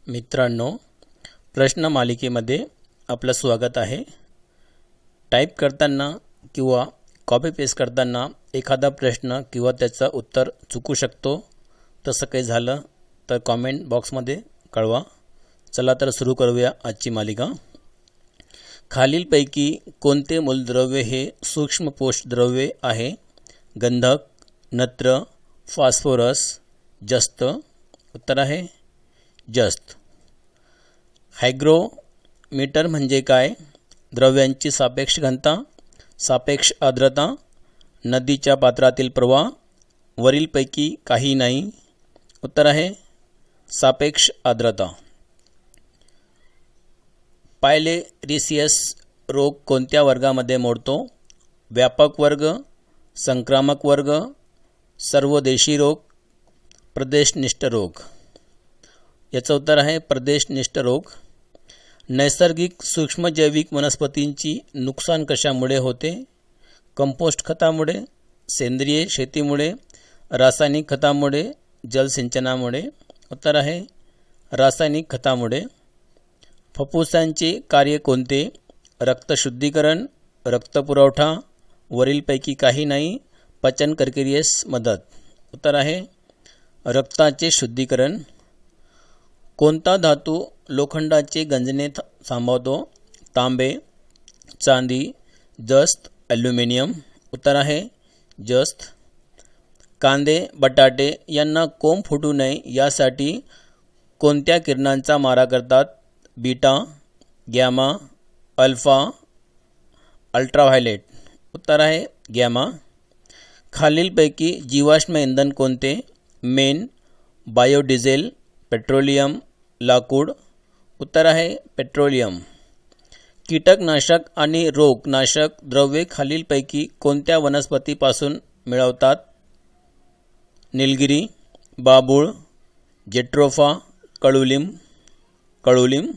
मित्रांनो, प्रश्न मालिकेमध्ये आपलं स्वागत आहे. टाईप करताना किंवा कॉपी पेस्ट करताना एखादा प्रश्न किंवा त्याचं उत्तर चुकू शकतो. तसं काही झालं तर कॉमेंट बॉक्समध्ये कळवा. चला तर सुरू करूया आजची मालिका. खालीलपैकी कोणते मूलद्रव्य हे सूक्ष्म पोषकद्रव्ये आहे? गंधक, नत्र, फॉस्फोरस, जस्त. उत्तर आहे जस्त. हायग्रोमीटर म्हणजे काय? द्रव्यांची सापेक्ष घनता, सापेक्ष आर्द्रता, नदीच्या पात्रातील प्रवाह, वरीलपैकी काही नाही. उत्तर आहे सापेक्ष आर्द्रता. पायलेरिसियस रोग कोणत्या वर्गामध्ये मोडतो? व्यापक वर्ग, संक्रामक वर्ग, सर्वदेशी रोग, प्रदेशनिष्ठ रोग. याचं उत्तर आहे प्रदेशनिष्ठ रोग. नैसर्गिक सूक्ष्मजैविक वनस्पतींची नुकसान कशामुळे होते? कंपोस्ट खतामुळे, सेंद्रिय शेतीमुळे, रासायनिक खतामुळे, जलसिंचनामुळे. उत्तर आहे रासायनिक खतामुळे. फुफ्फुसांचे कार्य कोणते? रक्तशुद्धीकरण, रक्तपुरवठा, वरीलपैकी काही नाही, पचन प्रक्रियेस मदत. उत्तर आहे रक्ताचे शुद्धीकरण. कोणता धातू लोखंडाचे गंजणे थांबवतो? तांबे, चांदी, जस्त, ॲल्युमिनियम. उत्तर आहे जस्त. कांदे, बटाटे यांना कोंब फुटू नये यासाठी कोणत्या किरणांचा मारा करतात? Beta, gamma, alpha, ultraviolet. उत्तर आहे गॅमा. खालीलपैकी जीवाश्म इंधन कोणते? मेण, बायोडिझेल, पेट्रोलियम, लाकूड. उत्तर आहे पेट्रोलियम. कीटकनाशक आणि रोगनाशक द्रव्ये खालीलपैकी कोणत्या वनस्पतीपासून मिळवतात? निलगिरी, बाभूळ, जेट्रोफा, कडुलिंब.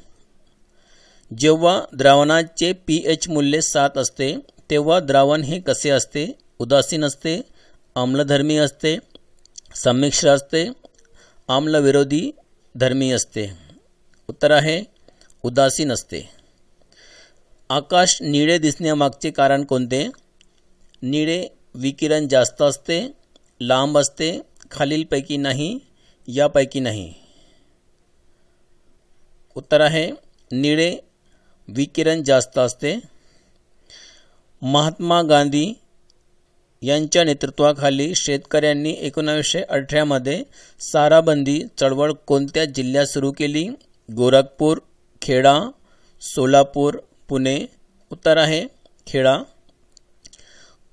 जेव्हा द्रावणाचे pH मूल्य 7 असते तेव्हा द्रावण हे कसे असते? उदासीन असते, आम्लधर्मी असते, संमिश्र असते, आम्लविरोधी धर्मी असते. उत्तर आहे उदासीन असते. आकाश निळे दिसण्यामागचे कारण कोणते? निळे विकिरण जास्त असते, लांब असते, खालीलपैकी नाही, यापैकी नाही. उत्तर आहे निळे विकिरण जास्त असते. महात्मा गांधी यांच्या नेतृत्वाखाली शेतकऱ्यांनी 1918 मध्ये साराबंदी चळवळ कोणत्या जिल्ह्यात सुरू केली? गोरखपूर, खेडा, सोलापूर, पुणे. उत्तर आहे खेडा.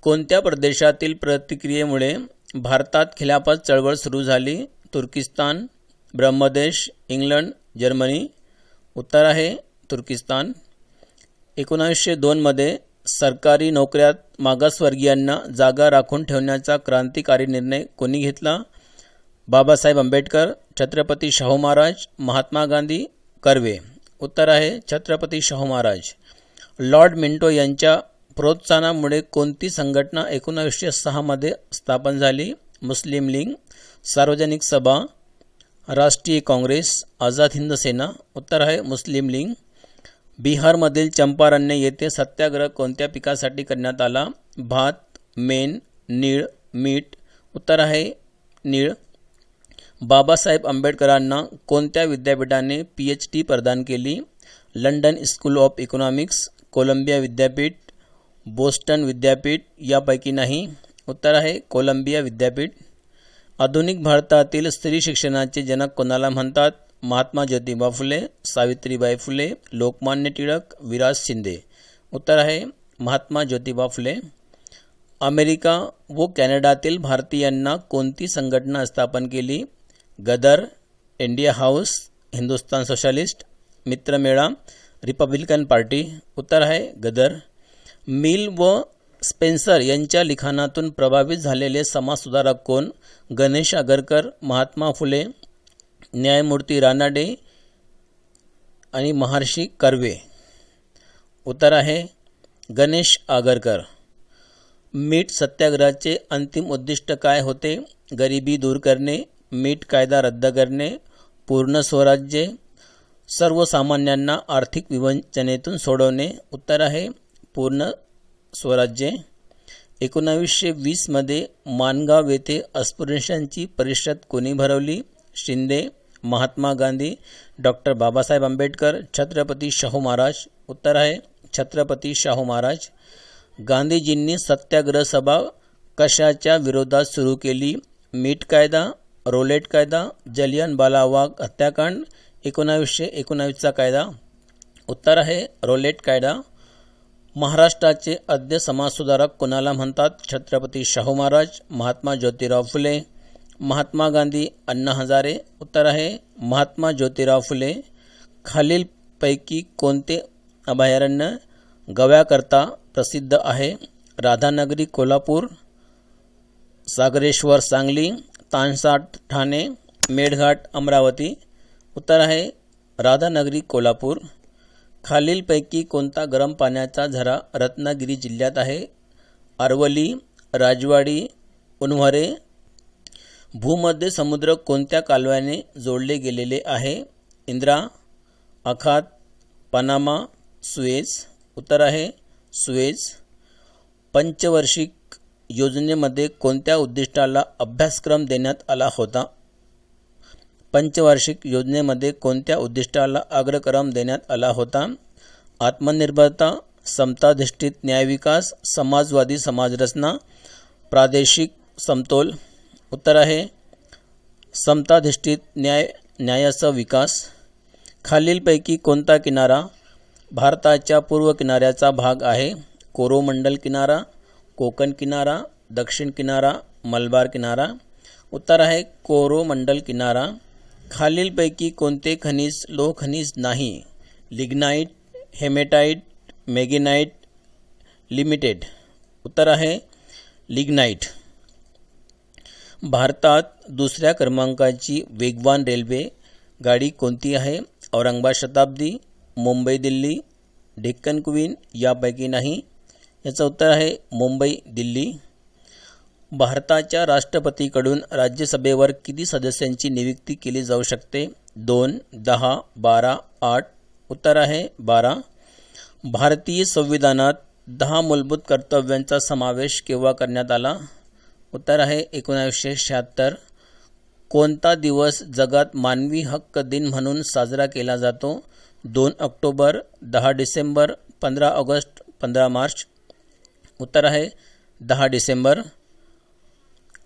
कोणत्या प्रदेशातील प्रतिक्रियेमुळे भारतात खिलाफत चळवळ सुरू झाली? तुर्किस्तान, ब्रह्मदेश, इंग्लंड, जर्मनी. उत्तर आहे तुर्किस्तान. 1902 मध्ये सरकारी नोकऱ्यात मागासवर्गीयांना जागा राखून ठेवण्याचा क्रांतिकारी निर्णय कोणी घेतला? बाबासाहेब आंबेडकर, छत्रपती शाहू महाराज, महात्मा गांधी, कर्वे. उत्तर आहे छत्रपती शाहू महाराज. लॉर्ड मिंटो यांच्या प्रोत्साहनामुळे कोणती संघटना 1906 मध्ये स्थापन झाली? मुस्लिम लीग, सार्वजनिक सभा, राष्ट्रीय काँग्रेस, आझाद हिंद सेना. उत्तर आहे मुस्लिम लीग. बिहारमधील चंपारण्य येथे सत्याग्रह कोणत्या पिकासाठी करण्यात आला? भात, मेण, नीळ, मीठ. उत्तर आहे नीळ. बाबासाहेब आंबेडकरांना कोणत्या विद्यापीठाने PhD प्रदान केली? London school of economics, Columbia विद्यापीठ, बोस्टन विद्यापीठ, यापैकी नाही. उत्तर आहे कोलंबिया विद्यापीठ. आधुनिक भारतातील स्त्री शिक्षणाचे जनक कोणाला म्हणतात? महात्मा ज्योतिबा फुले, सावित्रीबाई फुले, लोकमान्य टिळक, विराज शिंदे. उत्तर आहे महात्मा ज्योतिबा फुले. अमेरिका व कॅनडातील भारतीयांना कोणती संघटना स्थापन केली? Ghadar, India House, Hindustan Socialist, मित्रमेळा, रिपब्लिकन पार्टी. उत्तर आहे गदर. मिल व स्पेन्सर यांच्या लिखाणातून प्रभावित झालेले समाजसुधारक कोण? गणेश आगरकर, महात्मा फुले, न्यायमूर्ती रानाडे आणि महर्षी कर्वे. उत्तर आहे गणेश आगरकर. मीठ सत्याग्रहाचे अंतिम उद्दिष्ट काय होते? गरिबी दूर करणे, मीठ कायदा रद्द करणे, पूर्ण स्वराज्य, सर्वसामान्यांना आर्थिक विवंचनेतून सोडवणे. उत्तर आहे पूर्ण स्वराज्य. 1920मध्ये माणगाव येथे अस्पृश्यांची परिषद कोणी भरवली? शिंदे, महात्मा गांधी, डॉक्टर बाबासाहेब आंबेडकर, छत्रपती शाहू महाराज. उत्तर आहे छत्रपती शाहू महाराज. गांधीजींनी सत्याग्रह सभा कशाच्या विरोधात सुरू केली? मीठ कायदा, रोलेट कायदा, जलियनवाला बाग हत्याकांड, 1919चा कायदा. उत्तर आहे रोलेट कायदा. महाराष्ट्राचे आद्य समाजसुधारक कोणाला म्हणतात? छत्रपती शाहू महाराज, महात्मा ज्योतिराव फुले, महात्मा गांधी, अण्णा हजारे. उत्तर आहे महात्मा ज्योतिराव फुले. खालीलपैकी कोणते अभयारण्य गव्याकरता प्रसिद्ध आहे? राधानगरी कोल्हापूर, सागरेश्वर सांगली, तानसा ठाणे, मेळघाट अमरावती. उत्तर आहे राधानगरी कोल्हापूर. खालीलपैकी कोणता गरम पाण्याचा झरा रत्नागिरी जिल्ह्यात आहे? आरवली, राजवाडी, उन्हारे. भूमध्य समुद्र कोणत्या कालव्याने जोडले गेलेले आहे? इंदिरा, आखात, पनामा, सुएझ. उत्तर आहे सुएझ. पंचवार्षिक योजनेमध्ये कोणत्या उद्दिष्टाला अभ्यासक्रम देण्यात आला होता? पंचवार्षिक योजनेमध्ये कोणत्या उद्दिष्टाला अग्रक्रम देण्यात आला होता? आत्मनिर्भरता, समताधिष्ठित न्यायविकास, समाजवादी समाजरचना, प्रादेशिक समतोल. उत्तर आहे समताधिष्ठित न्यायाचा विकास. खालीलपैकी कोणता किनारा भारताच्या पूर्व किनाऱ्याचा भाग आहे? कोरोमंडल किनारा, कोकण किनारा, दक्षिण किनारा, मलबार किनारा. उत्तर आहे कोरोमंडल किनारा. खालीलपैकी कोणते खनिज लोहखनिज नाही? Lignite, hematite, magnetite, limited. उत्तर आहे लिग्नाइट. भारतात दुसऱ्या क्रमांकाची वेगवान रेल्वे गाडी कोणती आहे? औरंगाबाद शताब्दी, मुंबई दिल्ली, डेक्कन क्वीन यापैकी नाही. याचं उत्तर आहे मुंबई दिल्ली. भारताच्या राष्ट्रपतीकडून राज्यसभेवर किती सदस्यांची नियुक्ती केली जाऊ शकते? 2, 10, 12, 8. उत्तर आहे 12. भारतीय संविधानात 10 मूलभूत कर्तव्यांचा समावेश केव्हा करण्यात आला? उत्तर आहे 1976. कोणता दिवस जगात मानवी हक्क दिन म्हणून साजरा केला जातो? 2 ऑक्टोबर, 10 डिसेंबर, 15 ऑगस्ट, 15 मार्च. उत्तर आहे 10 डिसेंबर.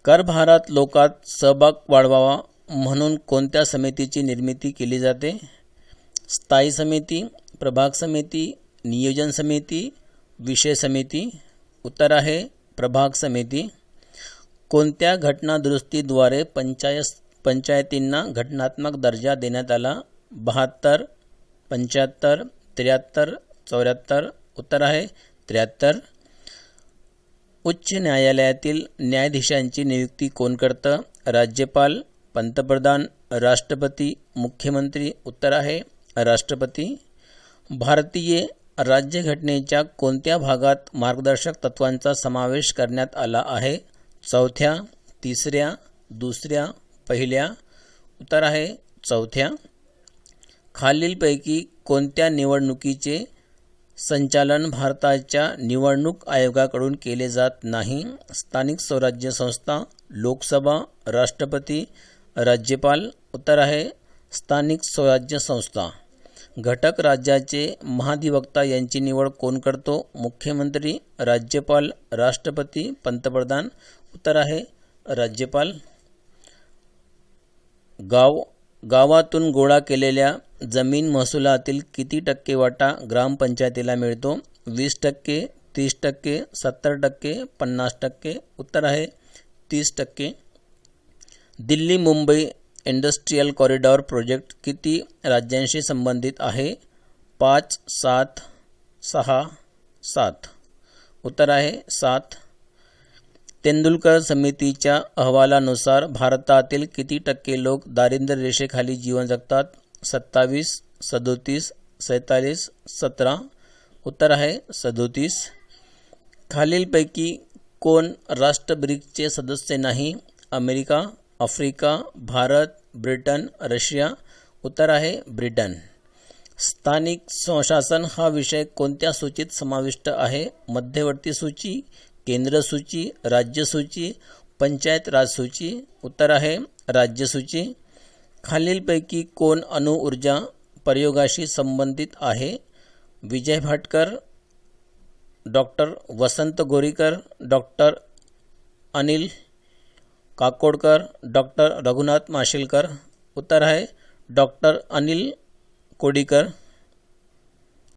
करभारात लोकात सहभाग वाढवावा म्हणून कोणत्या समितीची निर्मिती केली जाते? स्थायी समिती, प्रभाग समिती, नियोजन समिती, विषय समिती. उत्तर आहे प्रभाग समिती. कोणत्या घटनादुरुस्तीद्वारे पंचायतींना घटनात्मक दर्जा देण्यात आला? 72, 75, 73, 74. उत्तर आहे 73. उच्च न्यायालयातील न्यायाधीशांची नियुक्ती कोण करतं? राज्यपाल, पंतप्रधान, राष्ट्रपती, मुख्यमंत्री. उत्तर आहे राष्ट्रपती. भारतीय राज्यघटनेच्या कोणत्या भागात मार्गदर्शक तत्त्वांचा समावेश करण्यात आला आहे? चौथ्या, तिसऱ्या, दुसऱ्या, पहिल्या. उत्तर आहे चौथ्या. खालीलपैकी कोणत्या निवडणुकीचे संचालन भारताच्या निवडणूक आयोगाकडून केले जात नाही? स्थानिक स्वराज्य संस्था, लोकसभा, राष्ट्रपती, राज्यपाल. उत्तर आहे स्थानिक स्वराज्य संस्था. घटक राज्याचे महाधिवक्ता यांची निवड कोण करतो? मुख्यमंत्री, राज्यपाल, राष्ट्रपती, पंतप्रधान. उत्तर आहे राज्यपाल. गावातून गोळा केलेल्या जमीन महसुलातील किती टक्के वाटा ग्रामपंचायतीला मिळतो? 20%, 30%, 70%, 50%. उत्तर आहे 30%. Delhi Mumbai industrial corridor project किती राज्यांशी संबंधित आहे? 5, 7, 6, 7. उत्तर आहे 7. तेंडुलकर समितीच्या अहवालानुसार भारतातील किती टक्के लोक दारिद्र्य रेषेखाली जीवन जगतात? 27, 37, 47, 17. उत्तर आहे 37. खालीलपैकी कोण राष्ट्र ब्रिक्सचे सदस्य नाही? America, Africa, Bharat, Britain, Russia. उत्तर आहे ब्रिटन. स्थानिक स्वशासन हा विषय कोणत्या सूचीत समाविष्ट आहे? मध्यवर्ती सूची, केंद्र सूची, राज्य सूची, पंचायत राज सूची. उत्तर आहे राज्य सूची. खालीलपैकी कोण अणुऊर्जा प्रयोगाशी संबंधित आहे? विजय भाटकर, डॉक्टर वसंत गोरीकर, डॉक्टर अनिल काकोडकर, डॉक्टर रघुनाथ माशेलकर. उत्तर आहे डॉक्टर अनिल कोडीकर.